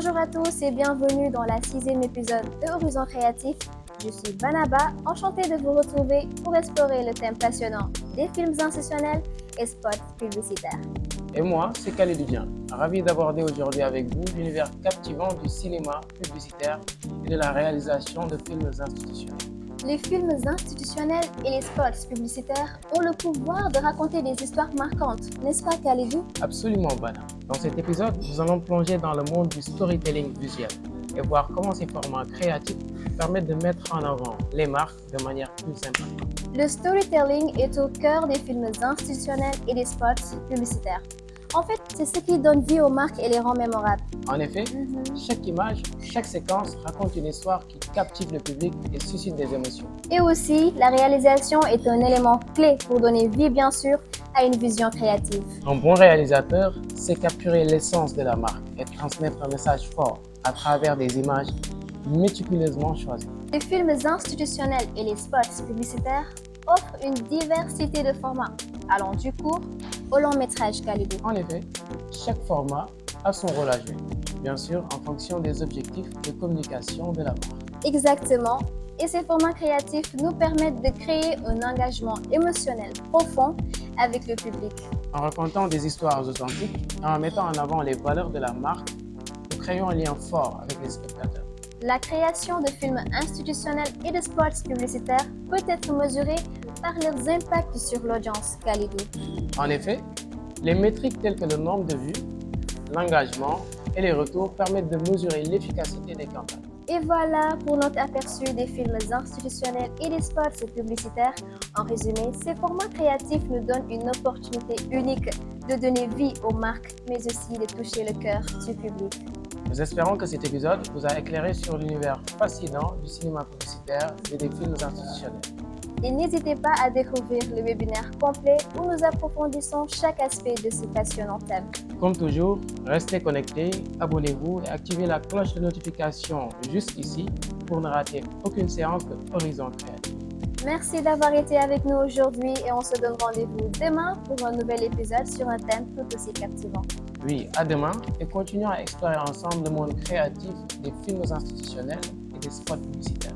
Bonjour à tous et bienvenue dans la 6e épisode de Horizon Créatif. Je suis Banaba, enchantée de vous retrouver pour explorer le thème passionnant des films institutionnels et spots publicitaires. Et moi, c'est Khalid Bien, ravi d'aborder aujourd'hui avec vous l'univers captivant du cinéma publicitaire et de la réalisation de films institutionnels. Les films institutionnels et les spots publicitaires ont le pouvoir de raconter des histoires marquantes, n'est-ce pas Khalidou? Absolument, Bana. Dans cet épisode, nous allons plonger dans le monde du storytelling visuel et voir comment ces formats créatifs permettent de mettre en avant les marques de manière plus impactante. Le storytelling est au cœur des films institutionnels et des spots publicitaires. En fait, c'est ce qui donne vie aux marques et les rend mémorables. En effet, chaque image, chaque séquence raconte une histoire qui captive le public et suscite des émotions. Et aussi, la réalisation est un élément clé pour donner vie, bien sûr, à une vision créative. Un bon réalisateur sait capturer l'essence de la marque et transmettre un message fort à travers des images méticuleusement choisies. Les films institutionnels et les spots publicitaires offrent une diversité de formats, allant du court au long métrage Khalidou. En effet, chaque format a son rôle à jouer, bien sûr en fonction des objectifs de communication de la marque. Exactement, et ces formats créatifs nous permettent de créer un engagement émotionnel profond avec le public. En racontant des histoires authentiques et en mettant en avant les valeurs de la marque, nous créons un lien fort avec les spectateurs. La création de films institutionnels et de spots publicitaires peut être mesurée par leurs impacts sur l'audience Khalidou. En effet, les métriques telles que le nombre de vues, l'engagement et les retours permettent de mesurer l'efficacité des campagnes. Et voilà pour notre aperçu des films institutionnels et des spots publicitaires. En résumé, ces formats créatifs nous donnent une opportunité unique de donner vie aux marques, mais aussi de toucher le cœur du public. Nous espérons que cet épisode vous a éclairé sur l'univers fascinant du cinéma publicitaire et des films institutionnels. Et n'hésitez pas à découvrir le webinaire complet où nous approfondissons chaque aspect de ce passionnant thème. Comme toujours, restez connectés, abonnez-vous et activez la cloche de notification juste ici pour ne rater aucune séance de Horizon Créatif. Merci d'avoir été avec nous aujourd'hui et on se donne rendez-vous demain pour un nouvel épisode sur un thème tout aussi captivant. Oui, à demain et continuons à explorer ensemble le monde créatif des films institutionnels et des spots publicitaires.